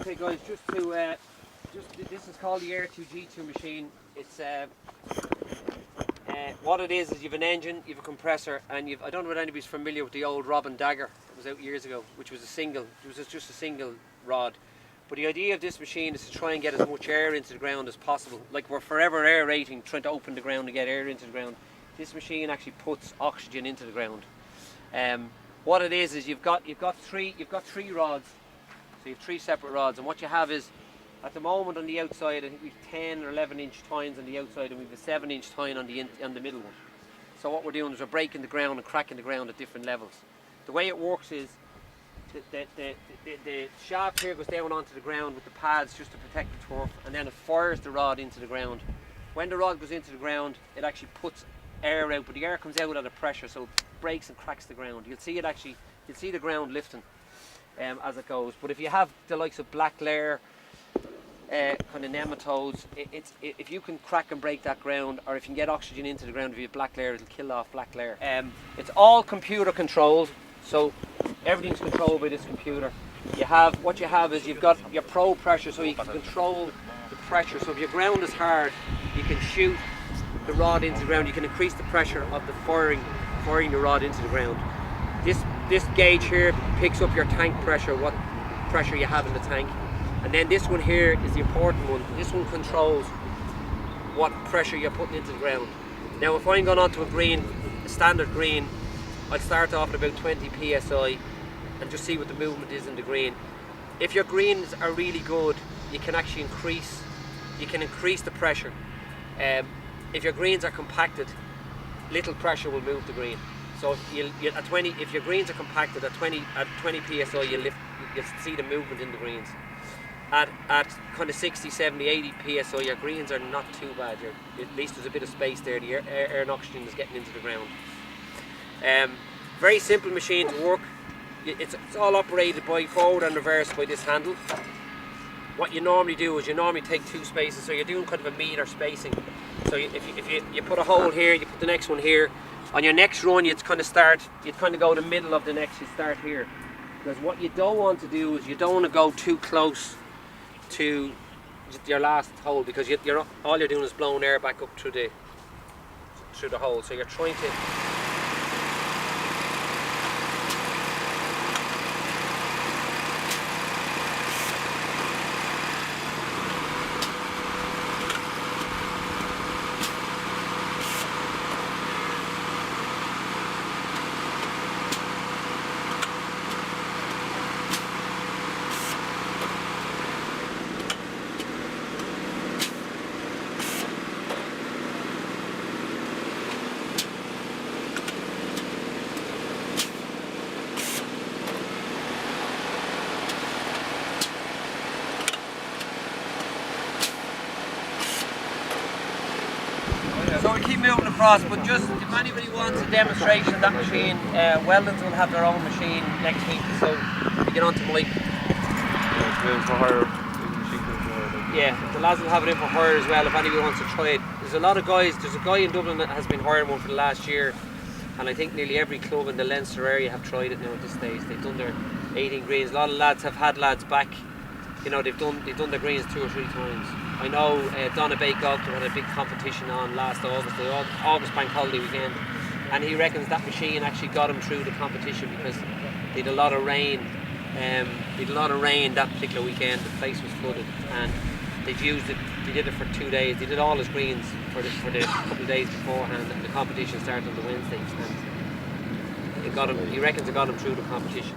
Okay guys, this is called the Air-2G2 machine. It's what it is you've an engine, you've a compressor, and I don't know if anybody's familiar with the old Robin Dagger that was out years ago, which was just a single rod. But the idea of this machine is to try and get as much air into the ground as possible. Like we're forever aerating, trying to open the ground to get air into the ground. This machine actually puts oxygen into the ground. What it is you've got three rods. So you have three separate rods, and what you have is, at the moment on the outside, I think we've 10 or 11 inch tines on the outside, and we've a 7 inch tine on the middle one. So what we're doing is we're breaking the ground and cracking the ground at different levels. The way it works is the shaft here goes down onto the ground with the pads just to protect the turf, and then it fires the rod into the ground. When the rod goes into the ground, it actually puts air out, but the air comes out at a pressure, so it breaks and cracks the ground. You'll see the ground lifting as it goes. But if you have the likes of black layer, kind of nematodes, if you can crack and break that ground, or if you can get oxygen into the ground, if you have black layer, it'll kill off black layer. It's all computer controlled, so everything's controlled by this computer. What you have is you've got your pro pressure, so you can control the pressure. So if your ground is hard, you can shoot the rod into the ground. You can increase the pressure of the firing the rod into the ground. This gauge here picks up your tank pressure, what pressure you have in the tank. And then this one here is the important one. This one controls what pressure you're putting into the ground. Now if I'm going onto a standard green, I'd start off at about 20 psi and just see what the movement is in the green. If your greens are really good, you can actually increase the pressure. If your greens are compacted, little pressure will move the green. So if your greens are compacted at 20 psi, you'll see the movement in the greens. At kind of 60, 70, 80 psi, your greens are not too bad. At least there's a bit of space there. The air and oxygen is getting into the ground. Very simple machine to work. It's all operated by forward and reverse by this handle. What you normally do is you normally take two spaces, so you're doing kind of a meter spacing. So if you put a hole here, you put the next one here. On your next run, you'd kind of go the middle of the next. You start here, because what you don't want to do is you don't want to go too close to your last hole, because all you're doing is blowing air back up through the hole. So you're trying to. So we keep moving across, but just if anybody wants a demonstration of that machine, Weldon's will have their own machine next week, so you get on to my... Yeah, the lads will have it in for hire as well if anybody wants to try it. There's a lot of guys, there's a guy in Dublin that has been hiring one for the last year, and I think nearly every club in the Leinster area have tried it now at this stage. They've done their 18 greens. A lot of lads have had lads back, you know, they've done their greens 2 or 3 times. I know Donna Bay Golf had a big competition on last August, the August bank holiday weekend, and he reckons that machine actually got him through the competition because they had a lot of rain. That particular weekend. The place was flooded, and they'd used it. They did it for 2 days. They did all his greens for the couple of days beforehand, and the competition started on the Wednesday. And he reckons it got him through the competition.